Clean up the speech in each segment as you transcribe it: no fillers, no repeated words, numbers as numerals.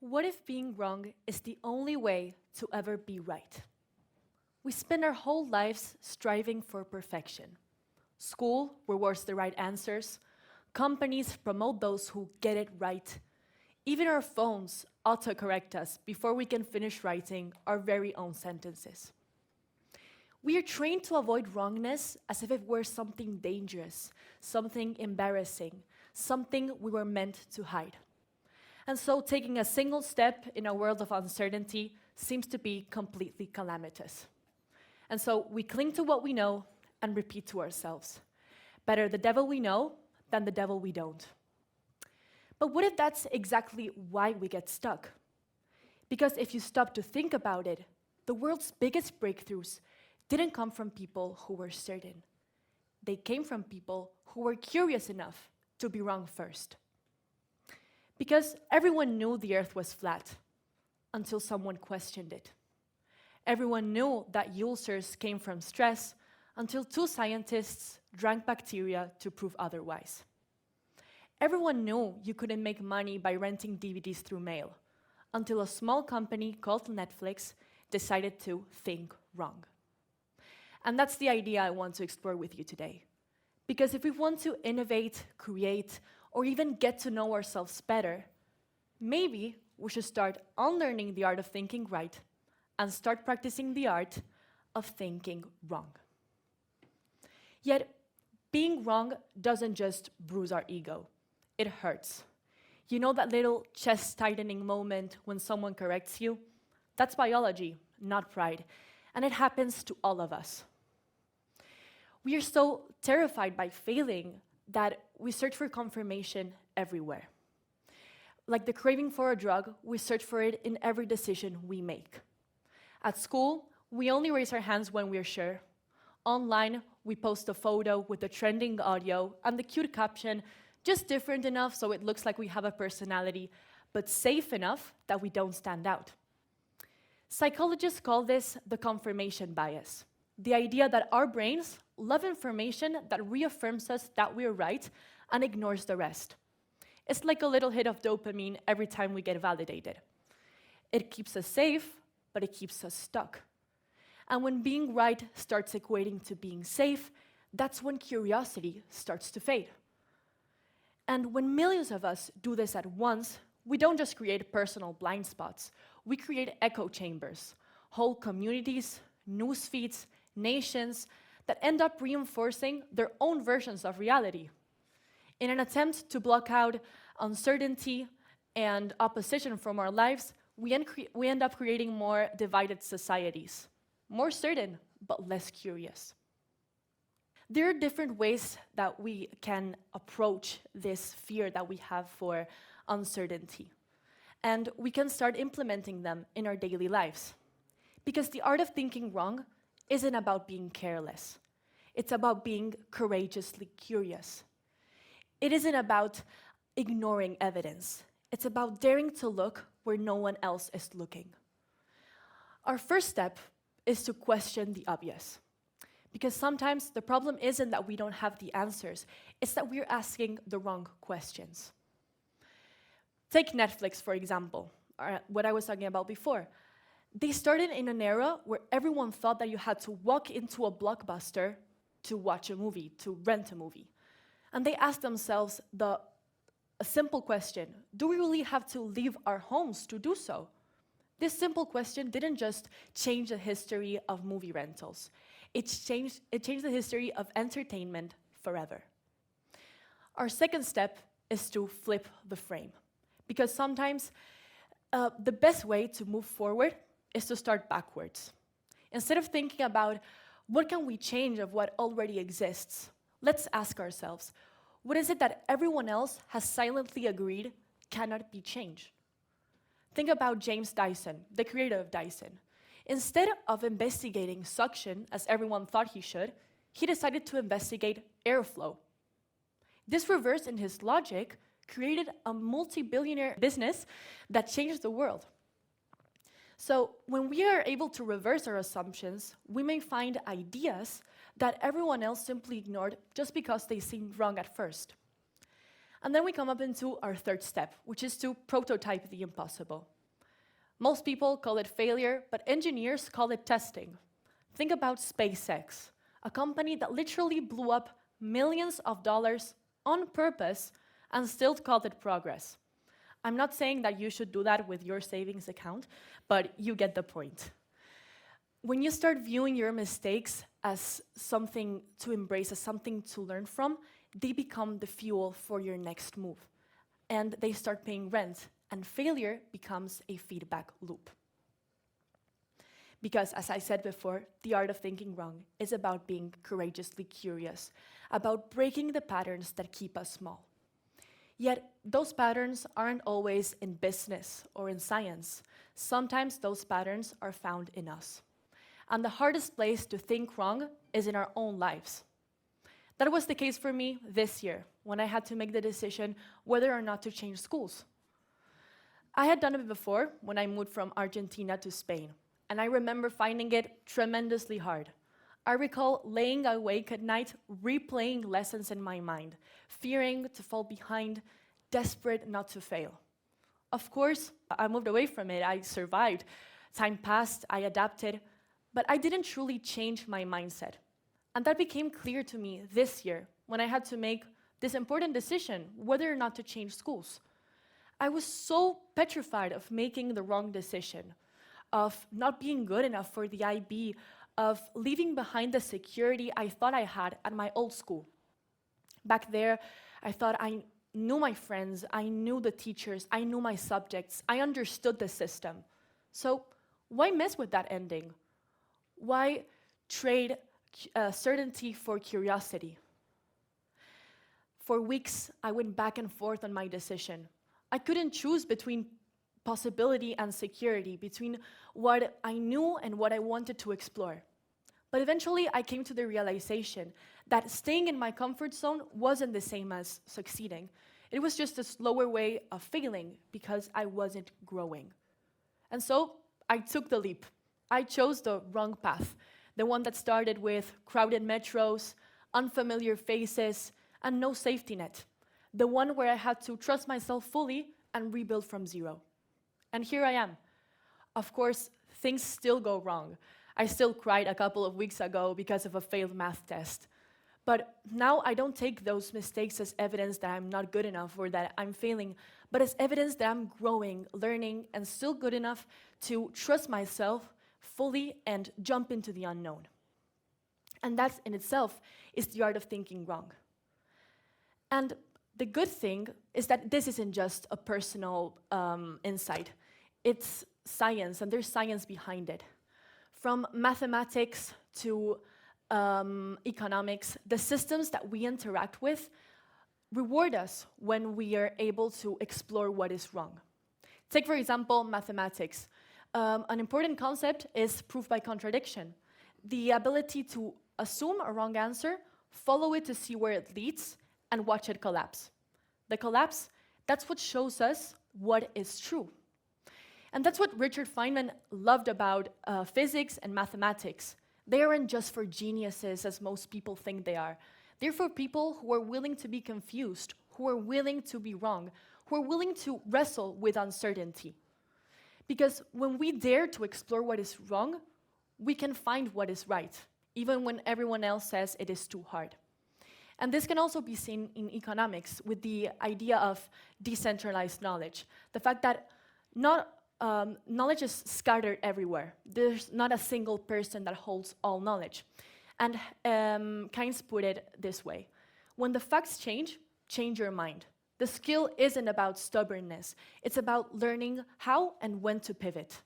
What if being wrong is the only way to ever be right? We spend our whole lives striving for perfection. School rewards the right answers. Companies promote those who get it right. Even our phones autocorrect us before we can finish writing our very own sentences. We are trained to avoid wrongness as if it were something dangerous, something embarrassing, something we were meant to hide. And so taking a single step in a world of uncertainty seems to be completely calamitous. And so we cling to what we know and repeat to ourselves, better the devil we know than the devil we don't. But what if that's exactly why we get stuck? Because if you stop to think about it, the world's biggest breakthroughs didn't come from people who were certain. They came from people who were curious enough to be wrong first. Because everyone knew the earth was flat until someone questioned it. Everyone knew that ulcers came from stress until two scientists drank bacteria to prove otherwise. Everyone knew you couldn't make money by renting DVDs through mail until a small company called Netflix decided to think wrong. And that's the idea I want to explore with you today. Because if we want to innovate, create, or even get to know ourselves better, maybe we should start unlearning the art of thinking right and start practicing the art of thinking wrong. Yet, being wrong doesn't just bruise our ego, it hurts. You know that little chest-tightening moment when someone corrects you? That's biology, not pride, and it happens to all of us. We are so terrified by failing that we search for confirmation everywhere. Like the craving for a drug, we search for it in every decision we make. At school, we only raise our hands when we're sure. Online, we post a photo with the trending audio and the cute caption, just different enough so it looks like we have a personality, but safe enough that we don't stand out. Psychologists call this the confirmation bias, the idea that our brains love information that reaffirms us that we're right and ignores the rest. It's like a little hit of dopamine every time we get validated. It keeps us safe, but it keeps us stuck. And when being right starts equating to being safe, that's when curiosity starts to fade. And when millions of us do this at once, we don't just create personal blind spots, we create echo chambers, whole communities, news feeds, nations that end up reinforcing their own versions of reality. In an attempt to block out uncertainty and opposition from our lives, we end up creating more divided societies, more certain, but less curious. There are different ways that we can approach this fear that we have for uncertainty, and we can start implementing them in our daily lives. Because the art of thinking wrong isn't about being careless. It's about being courageously curious. It isn't about ignoring evidence. It's about daring to look where no one else is looking. Our first step is to question the obvious. Because sometimes the problem isn't that we don't have the answers, it's that we're asking the wrong questions. Take Netflix, for example, what I was talking about before. They started in an era where everyone thought that you had to walk into a blockbuster to watch a movie, to rent a movie. And they asked themselves a simple question: do we really have to leave our homes to do so? This simple question didn't just change the history of movie rentals. It changed the history of entertainment forever. Our second step is to flip the frame. Because sometimes the best way to move forward is to start backwards. Instead of thinking about what can we change of what already exists, let's ask ourselves, what is it that everyone else has silently agreed cannot be changed? Think about James Dyson, the creator of Dyson. Instead of investigating suction, as everyone thought he should, he decided to investigate airflow. This reverse in his logic created a multi-billionaire business that changed the world. So when we are able to reverse our assumptions, we may find ideas that everyone else simply ignored just because they seemed wrong at first. And then we come up into our third step, which is to prototype the impossible. Most people call it failure, but engineers call it testing. Think about SpaceX, a company that literally blew up millions of dollars on purpose and still called it progress. I'm not saying that you should do that with your savings account, but you get the point. When you start viewing your mistakes as something to embrace, as something to learn from, they become the fuel for your next move. And they start paying rent, and failure becomes a feedback loop. Because, as I said before, the art of thinking wrong is about being courageously curious, about breaking the patterns that keep us small. Yet, those patterns aren't always in business or in science. Sometimes those patterns are found in us. And the hardest place to think wrong is in our own lives. That was the case for me this year, when I had to make the decision whether or not to change schools. I had done it before when I moved from Argentina to Spain, and I remember finding it tremendously hard. I recall laying awake at night, replaying lessons in my mind, fearing to fall behind, desperate not to fail. Of course, I moved away from it, I survived. Time passed, I adapted, but I didn't truly change my mindset. And that became clear to me this year when I had to make this important decision whether or not to change schools. I was so petrified of making the wrong decision, of not being good enough for the IB, of leaving behind the security I thought I had at my old school. Back there, I thought I knew my friends, I knew the teachers, I knew my subjects, I understood the system. So why mess with that ending? Why trade certainty for curiosity? For weeks, I went back and forth on my decision. I couldn't choose between possibility and security, between what I knew and what I wanted to explore. But eventually, I came to the realization that staying in my comfort zone wasn't the same as succeeding. It was just a slower way of failing because I wasn't growing. And so I took the leap. I chose the wrong path, the one that started with crowded metros, unfamiliar faces, and no safety net. The one where I had to trust myself fully and rebuild from zero. And here I am. Of course, things still go wrong. I still cried a couple of weeks ago because of a failed math test. But now I don't take those mistakes as evidence that I'm not good enough or that I'm failing, but as evidence that I'm growing, learning, and still good enough to trust myself fully and jump into the unknown. And that in itself is the art of thinking wrong. And the good thing is that this isn't just a personal insight. It's science, and there's science behind it. From mathematics to economics, the systems that we interact with reward us when we are able to explore what is wrong. Take, for example, mathematics. An important concept is proof by contradiction. The ability to assume a wrong answer, follow it to see where it leads, and watch it collapse. The collapse, that's what shows us what is true. And that's what Richard Feynman loved about physics and mathematics. They aren't just for geniuses, as most people think they are. They're for people who are willing to be confused, who are willing to be wrong, who are willing to wrestle with uncertainty. Because when we dare to explore what is wrong, we can find what is right, even when everyone else says it is too hard. And this can also be seen in economics with the idea of decentralized knowledge. The fact that knowledge is scattered everywhere. There's not a single person that holds all knowledge. And Keynes put it this way: when the facts change, change your mind. The skill isn't about stubbornness. It's about learning how and when to pivot.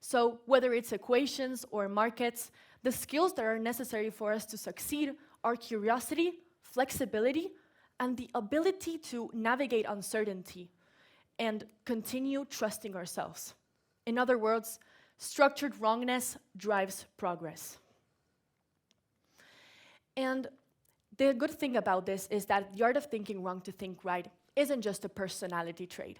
So whether it's equations or markets, the skills that are necessary for us to succeed are curiosity, flexibility, and the ability to navigate uncertainty and continue trusting ourselves. In other words, structured wrongness drives progress. And the good thing about this is that the art of thinking wrong to think right isn't just a personality trait.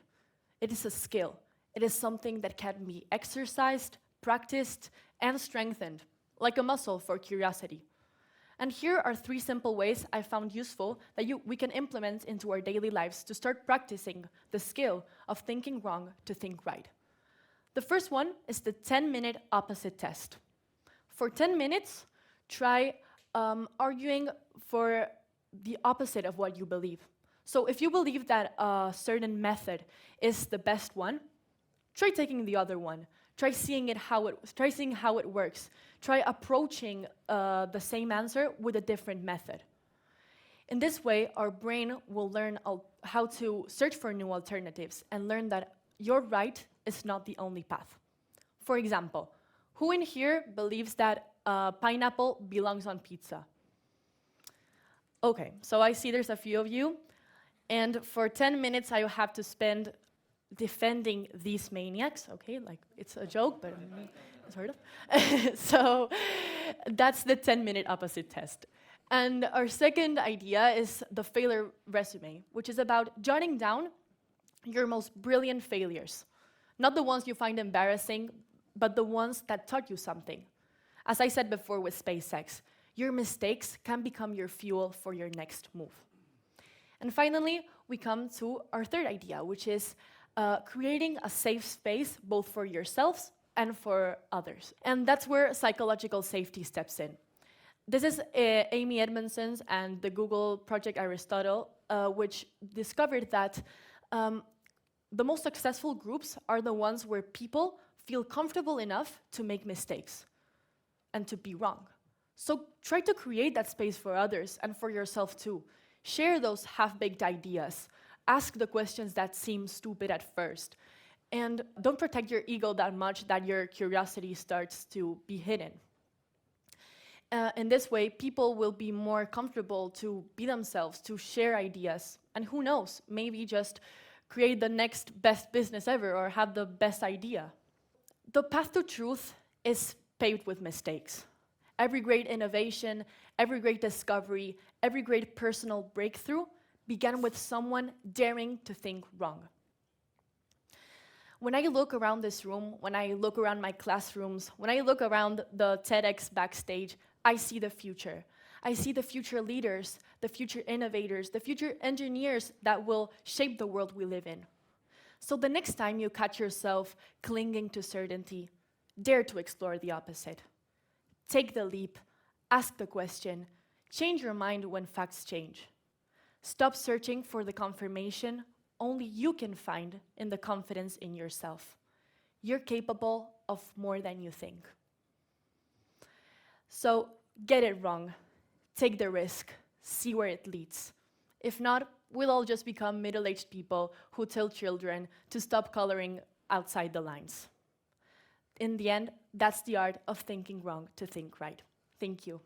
It is a skill. It is something that can be exercised, practiced, and strengthened, like a muscle for curiosity. And here are 3 simple ways I found useful that we can implement into our daily lives to start practicing the skill of thinking wrong to think right. The first one is the 10-minute opposite test. For 10 minutes, try arguing for the opposite of what you believe. So if you believe that a certain method is the best one, try taking the other one. Try seeing how it works. Try approaching the same answer with a different method. In this way, our brain will learn how to search for new alternatives and learn that your right is not the only path. For example, who in here believes that pineapple belongs on pizza? Okay, so I see there's a few of you, and for 10 minutes I have to spend defending these maniacs, okay, like it's a joke, but sort of. So that's the 10-minute opposite test. And our second idea is the failure resume, which is about jotting down your most brilliant failures. Not the ones you find embarrassing, but the ones that taught you something. As I said before with SpaceX, your mistakes can become your fuel for your next move. And finally, we come to our third idea, which is creating a safe space both for yourselves and for others. And that's where psychological safety steps in. This is Amy Edmondson's and the Google Project Aristotle, which discovered that the most successful groups are the ones where people feel comfortable enough to make mistakes and to be wrong. So try to create that space for others and for yourself too. Share those half-baked ideas. Ask the questions that seem stupid at first. And don't protect your ego that much that your curiosity starts to be hidden. In this way, people will be more comfortable to be themselves, to share ideas. And who knows, maybe just create the next best business ever or have the best idea. The path to truth is paved with mistakes. Every great innovation, every great discovery, every great personal breakthrough began with someone daring to think wrong. When I look around this room, when I look around my classrooms, when I look around the TEDx backstage, I see the future. I see the future leaders, the future innovators, the future engineers that will shape the world we live in. So the next time you catch yourself clinging to certainty, dare to explore the opposite. Take the leap, ask the question, change your mind when facts change. Stop searching for the confirmation only you can find in the confidence in yourself. You're capable of more than you think. So get it wrong, take the risk, see where it leads. If not, we'll all just become middle-aged people who tell children to stop coloring outside the lines. In the end, that's the art of thinking wrong to think right. Thank you.